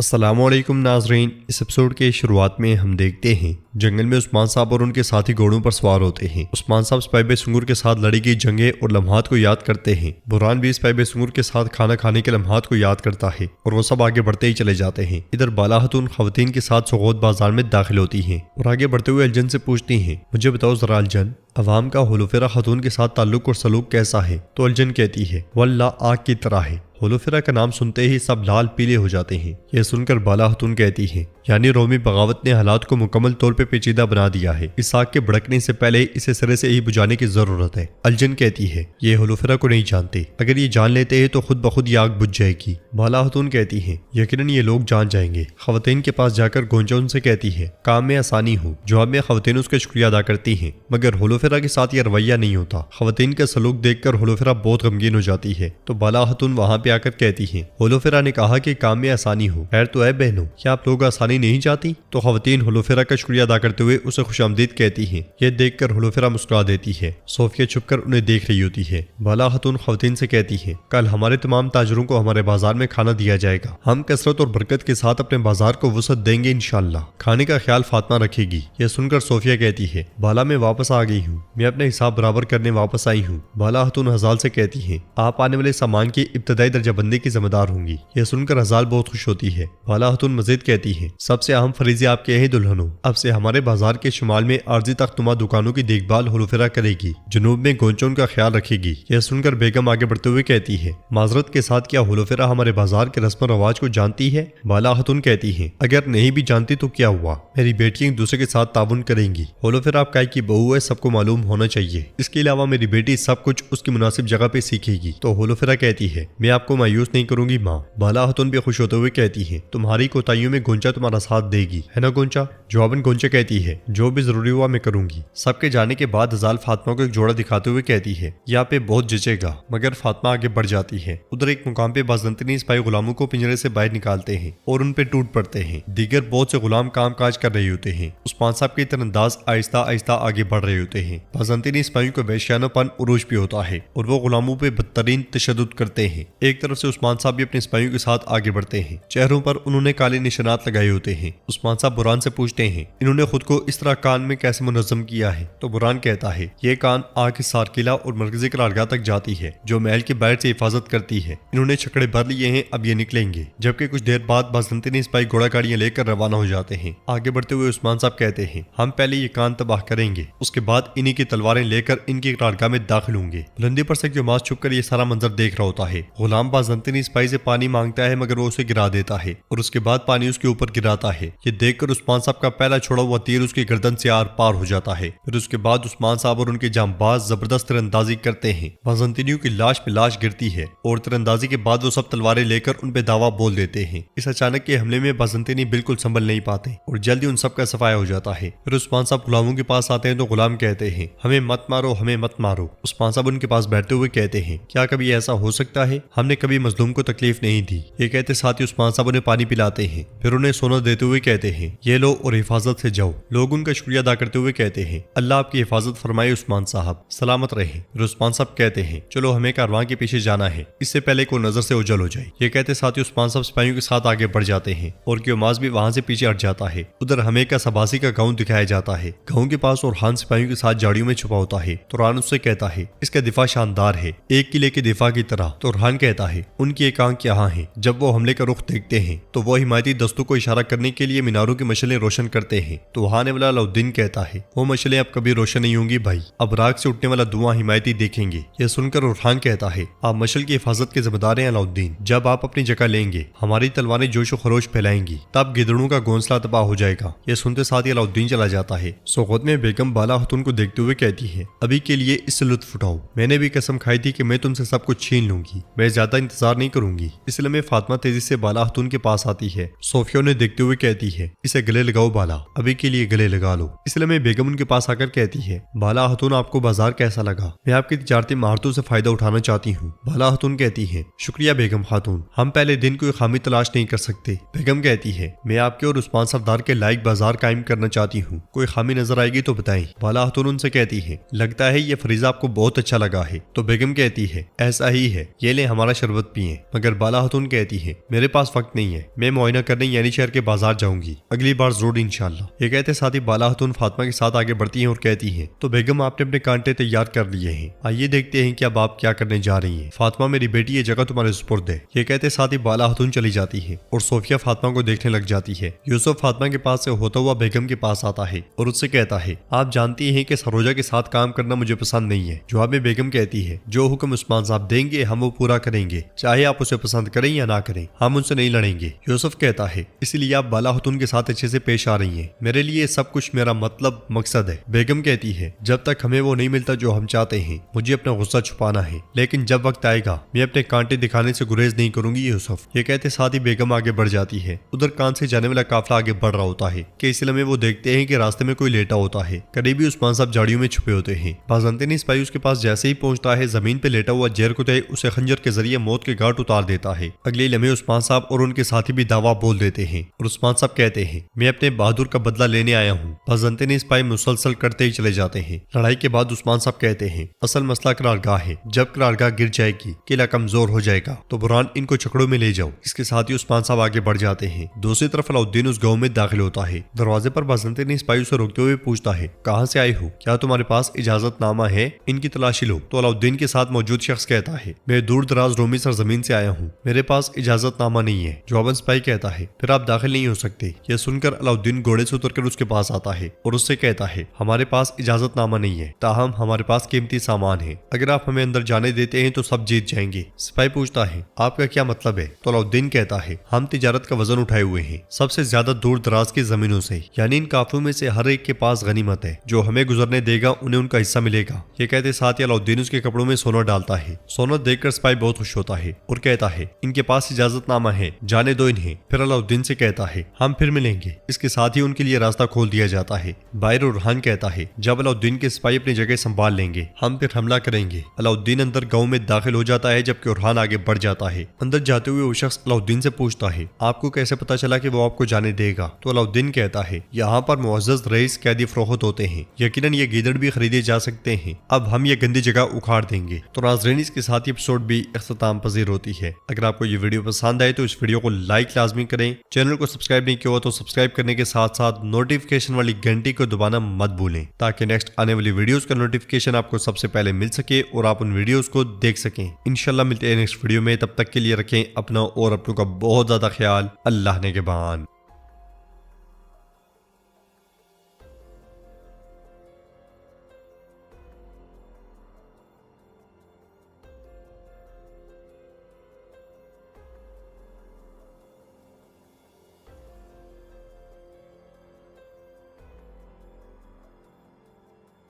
अस्सलामुअलैकुम नाजरीन। इस एपिसोड के शुरुआत में हम देखते हैं जंगल में उस्मान साहब और उनके साथी घोड़ों पर सवार होते हैं। उस्मान साहब स्पाइबे सुंगुर के साथ लड़ी गई जंगें और लम्हात को याद करते हैं। बुरहान भी स्पाइबे सुंगुर के साथ खाना खाने के लम्हात को याद करता है और वो सब आगे बढ़ते ही चले जाते हैं। इधर बाला हतून खवातीन के साथ सोगोत बाजार में दाखिल होती हैं और आगे बढ़ते हुए अलजन से पूछती हैं, मुझे बताओ जरा अलजन, अवाम का होलोफेरा खतून के साथ ताल्लुक और सलूक कैसा है? तो अलजन कहती है, वल्लाह आग की तरह है। होलोफेरा का नाम सुनते ही सब लाल पीले हो जाते हैं। यह सुनकर बाला हतून कहती है, यानी रोमी बगावत ने हालात को मुकम्मल तौर पे पेचीदा बना दिया है। इस आग के भड़कने से पहले इसे सिरे से ही बुझाने की जरूरत है। अलजन कहती है, ये होलोफेरा को नहीं जानते, अगर ये जान लेते हैं तो खुद ब खुद ये आग बुझ जाएगी। बाला हतून कहती है, यकीनन ये लोग जान जाएंगे। खवातीन के पास जाकर गोंचा उनसे कहती है, काम में आसानी हो। जवाब में खवातीन उसका शुक्रिया अदा करती है, मगर होलोफेरा के साथ यह रवैया नहीं होता। खवातीन का सलूक देखकर होलोफेरा बहुत गमगीन हो जाती है। तो बाला हतून वहां पे आकर कहती है, होलोफेरा ने कहा कि काम में आसानी हो। खैर तो है बहनों, क्या आप लोग आसानी नहीं चाहती? तो खवातीन होलोफेरा का शुक्रिया अदा करते हुए उसे खुशामदीद कहती हैं। यह देखकर होलोफेरा मुस्कुरा देती है। सोफिया छुपकर उन्हें देख रही होती है। बाला हतून खवातीन से कहती है, कल हमारे तमाम ताजरों को हमारे बाजार में खाना दिया जाएगा। हम कसरत और बरकत के साथ अपने बाजार को वसअत देंगे इंशाअल्लाह। खाने का ख्याल फातिमा रखेगी। यह सुनकर सोफिया कहती है, बाला मैं वापस आ गई हूँ, मैं अपने हिसाब बराबर करने वापस आई हूँ। बाला हतून हजाल से कहती है, आप आने वाले सामान की इब्तदाई दर्जाबंदी की जिम्मेदार होंगी। यह सुनकर हजाल बहुत खुश होती है। बाला हतून मजीद कहती है, सबसे अहम फरीजे आपके हैं दुल्हनों। अब से हमारे बाजार के शुमाल में आर्जी तख्तुमा दुकानों की देखभाल होलोफेरा करेगी, जनूब में गोंचों का ख्याल रखेगी। यह सुनकर बेगम आगे बढ़ते हुए कहती है, माजरत के साथ क्या होलोफेरा हमारे बाजार के रस्म रवाज को जानती है? बाला हतून कहती है, अगर नहीं भी जानती तो क्या हुआ, मेरी बेटी एक दूसरे के साथ ताउन करेंगी। होलोफेरा आप काय की बहू है, सबको मालूम होना चाहिए। इसके अलावा मेरी बेटी सब कुछ उसकी मुनासिब जगह पे सीखेगी। तो होलोफेरा कहती है, मैं आपको मायूस नहीं करूंगी माँ। बाला हतून भी खुश होते हुए कहती है, तुम्हारी कोताहियों में गोंचा तुम्हारा साथ देगी, है ना गोंचा? जवाबन गोंचा कहती है, जो भी जरूरी हुआ मैं करूंगी। सबके जाने के बाद हजाल फातिमा को एक जोड़ा दिखाते हुए कहती है, यहाँ पे बहुत जचेगा, मगर फातिमा आगे बढ़ जाती है। उधर एक मुकाम पे बाज़ंतनी सिपाही गुलामों को पिंजरे से बाहर निकालते हैं और उन पे टूट पड़ते हैं। दीगर बहुत से गुलाम काम काज कर रहे होते हैं। उस्मान साहब के तीरंदाज आहिस्ता आहिस्ता आगे बढ़ रहे होते हैं। बाज़ंतनी सिपाहियों को वहशियानापन उरूज पे होता है और वो गुलामों पे बदतरीन तशद्दुद करते हैं। एक तरफ से उस्मान साहब भी अपने सिपाहियों के साथ आगे बढ़ते हैं। चेहरों पर उन्होंने काले निशानात लगाए होते हैं। उस्मान साहब बुरहान से पूछते हैं, इन्होंने खुद को इस तरह कान में कैसे मुनज़्ज़म किया है? तो बुरहान कहता है, ये कान आग की सारकिला और मरकजी करारगाह तक जाती है, जो महल के बाहर से हिफाजत करती है। इन्होंने छकड़े भर लिए हैं, अब ये निकलेंगे। जबकि कुछ देर बाद बाज़ंतनी सिपाही घोड़ा गाड़ियां लेकर रवाना हो जाते हैं। आगे बढ़ते हुए उस्मान साहब कहते हैं, हम पहले ये कान तबाह करेंगे, उसके बाद इन्हीं की तलवारें लेकर इनकी करारगाह में दाखिल होंगे। बुलंदी पर से क्योमास छुप कर ये सारा मंजर देख रहा होता है। गुलाम बाज़ंतनी सिपाही से पानी मांगता है, मगर वो उसे गिरा देता है और उसके बाद पानी उसके ऊपर गिराता है। ये देखकर उस्मान साहब का पहला छोड़ा हुआ तीर उसकी गर्दन से आर पार हो जाता है। फिर उसके बाद उस्मान साहब और उनके जांबाज जबरदस्त तीरंदाजी करते हैं। बाज़ंतनियों की लाश पे लाश गिरती है और तीरंदाजी के बाद वो सब तलवारें लेकर उन पे दावा बोल देते हैं। इस अचानक के हमले में बाज़ंतनी बिल्कुल संभल नहीं पाते और जल्दी उन सब का सफाया हो जाता है। फिर उस्मान साहब गुलामों के पास आते हैं तो गुलाम कहते हैं, हमें मत मारो, हमें मत मारो। उस्मान साहब उनके पास बैठते हुए कहते हैं, क्या कभी ऐसा हो सकता है? हमने कभी मजलूम को तकलीफ नहीं दी। ये कहते साथ ही उस्मान साहब उन्हें पानी पिलाते हैं। फिर उन्हें सोना देते हुए कहते हैं, ये लो और हिफाजत से जाओ। लोग उनका शुक्रिया अदा करते हुए कहते हैं, अल्लाह आपकी हिफाजत फरमाए उस्मान साहब, सलामत रहे। फिर उस्मान साहब कहते हैं, चलो हमें कारवां के पीछे जाना है, इससे पहले कोई नजर से उजल हो जाए। ये कहते साथ ही उस्मान साहब सिपाहियों के साथ आगे बढ़ जाते हैं और क्योमास भी वहां से पीछे हट जाता है। उधर हमें का सबासी का गाँव दिखाया जाता है। गाँव के पास और सिपाहियों के साथ झाड़ियों में छुपा होता है। तुरान उससे कहता है, इसका दिफा शानदार है, एक किले के दिफा की तरह। तो रुहान कहता है, उनकी एक आंख यहाँ है। जब वो हमले का रुख देखते हैं तो वो हिमायती दस्तों को इशारा करने के लिए मीनारों की मशलें रोशन करते हैं। तो वहां आने वाला अलाउद्दीन कहता है, वो मशलें अब कभी रोशन नहीं होंगी भाई, अब राग से उठने वाला धुआं हिमायती देखेंगे। यह सुनकर रुहान कहता है, आप मशल की हिफाजत के जिम्मेदार हैं अलाउद्दीन। जब आप अपनी जगह लेंगे, हमारी तलवारें जोशो खरोश फैलाएंगी, तब गिदड़ों का घोंसला तबाह हो जाएगा। यह सुनते साथ ही अलाउद्दीन चला जाता है। सोगत में बेगम बाला हतून को देखते हुए कहती है, अभी के लिए इससे लुत्फ उठाओ, मैंने भी कसम खाई थी कि मैं तुमसे सब कुछ छीन लूंगी, मैं ज्यादा इंतजार नहीं करूंगी। इसलिए मैं फातिमा तेजी से बाला हतून के पास आती है। सोफिया उन्हें देखते हुए कहती है, इसे गले लगाओ बाला, अभी अभी के लिए गले लगा लो। इसलिए मैं बेगम उनके पास आकर कहती है, बाला खातून आपको बाजार कैसा लगा? मैं आपकी तिजारती महारतों से फायदा उठाना चाहती हूँ। बाला खातून कहती है, शुक्रिया बेगम खातून, हम पहले दिन कोई खामी तलाश नहीं कर सकते। बेगम कहती है, मैं आपके और उस्मान सरदार के लायक बाजार कायम करना चाहती हूँ, कोई खामी नजर आएगी तो बताएं। बाला खातून उनसे कहती है, लगता है ये फरीजा आपको बहुत अच्छा लगा है। तो बेगम कहती है, ऐसा ही है, ये ले हमारा शरबत पिए। मगर बाला खातून कहती है, मेरे पास वक्त नहीं है, मैं मुआयना करने यानी शहर के बाजार जाऊंगी, अगली बार जरूर इंशाल्लाह। ये कहते साथ ही बाला खातून फातिमा के साथ आगे बढ़ती हैं और कहती हैं, तो बेगम आपने अपने कांटे तैयार कर लिए हैं, आइए देखते हैं कि अब आप क्या करने जा रही हैं। फातिमा मेरी बेटी, ये जगह तुम्हारे सुपुर्द है। ये कहते साथ ही बाला खातून चली जाती है और सोफिया फातिमा को देखने लग जाती है। यूसुफ फातिमा के पास से होता हुआ बेगम के पास आता है और उससे कहता है, आप जानती हैं कि सरोजा के साथ काम करना मुझे पसंद नहीं है। जवाब में बेगम कहती है, जो हुक्म उस्मान साहब देंगे हम वो पूरा करेंगे, चाहे आप उसे पसंद करें या ना करें, हम उनसे नहीं लड़ेंगे। यूसुफ कहता है, इसलिए आप बाला खातून के साथ अच्छे से पेश आ रही हैं, मेरे लिए सब कुछ मेरा मतलब मकसद है। बेगम कहती है, जब तक हमें वो नहीं मिलता जो हम चाहते हैं, मुझे अपना गुस्सा छुपाना है, लेकिन जब वक्त आएगा मैं अपने कांटे दिखाने से गुरेज नहीं करूंगी यूसुफ। ये कहते साथ ही बेगम आगे बढ़ जाती है। उधर कान से जाने वाला काफिला आगे बढ़ रहा होता है कि इसलिए में वो देखते हैं कि रास्ते में कोई लेटा होता है। करीबी उस्मान साहब झाड़ियों में छुपे होते हैं। बाज़ंतीनी सिपाही उसके पास जैसे ही पहुंचता है, जमीन पे लेटा हुआ जहर कुतई उसे खंजर के जरिए मौत के घाट उतार देता है। अगले लम्हे उस्मान साहब और उनके साथी भी दावा बोल देते हैं और उस्मान साहब कहते हैं, मैं अपने बहादुर का बदला लेने आया हूँ। बाज़ंतीनी सिपाही मुसलसल करते ही चले जाते हैं। लड़ाई के बाद उस्मान साहब कहते हैं, असल मसला करारगाह है, जब करारगाह गिर जाएगी, किला कमजोर हो जाएगा, तो बुरहान इनको छकड़ों में ले जाओ। इसके साथ ही उस्मान साहब आगे बढ़ जाते हैं। दूसरी तरफ अलाउद्दीन उस गांव में दाखिल होता है। दरवाजे पर बाज़ंतीनी सिपाही उसे रोकते हुए पूछता है, कहाँ से आए हो, क्या तुम्हारे पास इजाजतनामा है, इनकी तलाशी लो। तो अलाउद्दीन के साथ मौजूद शख्स कहता है, मैं दूर दराज रोमी सरजमीन से आया हूँ, मेरे पास इजाजतनामा नहीं है। जवाबन सिपाही कहता है, फिर आप दाखिल नहीं हो सकते। यह सुनकर अलाउद्दीन घोड़े से उतरकर उसके पास आता है और उससे कहता है, हमारे पास इजाजतनामा नहीं है, ताहम हमारे पास कीमती सामान है, अगर आप हमें अंदर जाने देते हैं तो सब जीत जाएंगे। सिपाही पूछता है, आपका क्या मतलब है? तो अलाउद्दीन कहता है, हम तिजारत का वजन उठाए हुए हैं, सबसे ज्यादा दूर दराज की जमीनों से, यानी इन काफिलों में से हर एक के पास गनीमत है, जो हमें गुजरने देगा उन्हें उनका हिस्सा मिलेगा। ये कहते साथ ही अलाउद्दीन उसके कपड़ों में सोना डालता है। सोना देखकर सिपाही बहुत खुश होता है और कहता है, इनके पास इजाजतनामा है, जाने दो इन्हें। फिर अलाउद्दीन से कहता है, हम फिर मिलेंगे। इसके साथ ही उनके लिए रास्ता खोल दिया जाता है। बाहर उरहान कहता है, जब अलाउद्दीन के सिपाही अपनी जगह संभाल लेंगे, हम फिर हमला करेंगे। अलाउद्दीन अंदर गांव में दाखिल हो जाता है, जबकि उरहान आगे बढ़ जाता है। अंदर जाते हुए वो शख्स अलाउद्दीन से पूछता है, आपको कैसे पता चला कि वो आपको जाने देगा? तो अलाउद्दीन कहता है, यहाँ पर मुअज़्ज़ज़ रईस कैदी फरोख्त होते हैं, यकीनन ये गीदड़ भी खरीदे जा सकते हैं, अब हम ये गंदी जगह उखाड़ देंगे। तो नाज़रीन, इसके साथ ही एपिसोड भी इख्तिताम पजीर होती है। अगर आपको ये वीडियो पसंद आए तो इस वीडियो को लाइक लाजमी करें। चैनल को सब्सक्राइब नहीं किया हो तो सब्सक्राइब करने के साथ साथ नोटिफिकेशन वाली घंटी को दबाना मत भूलें, ताकि नेक्स्ट आने वाली वीडियोस का नोटिफिकेशन आपको सबसे पहले मिल सके और आप उन वीडियोस को देख सकें। इंशाल्लाह मिलते हैं नेक्स्ट वीडियो में, तब तक के लिए रखें अपना और अपनों का बहुत ज्यादा ख्याल। अल्लाह ने के बान।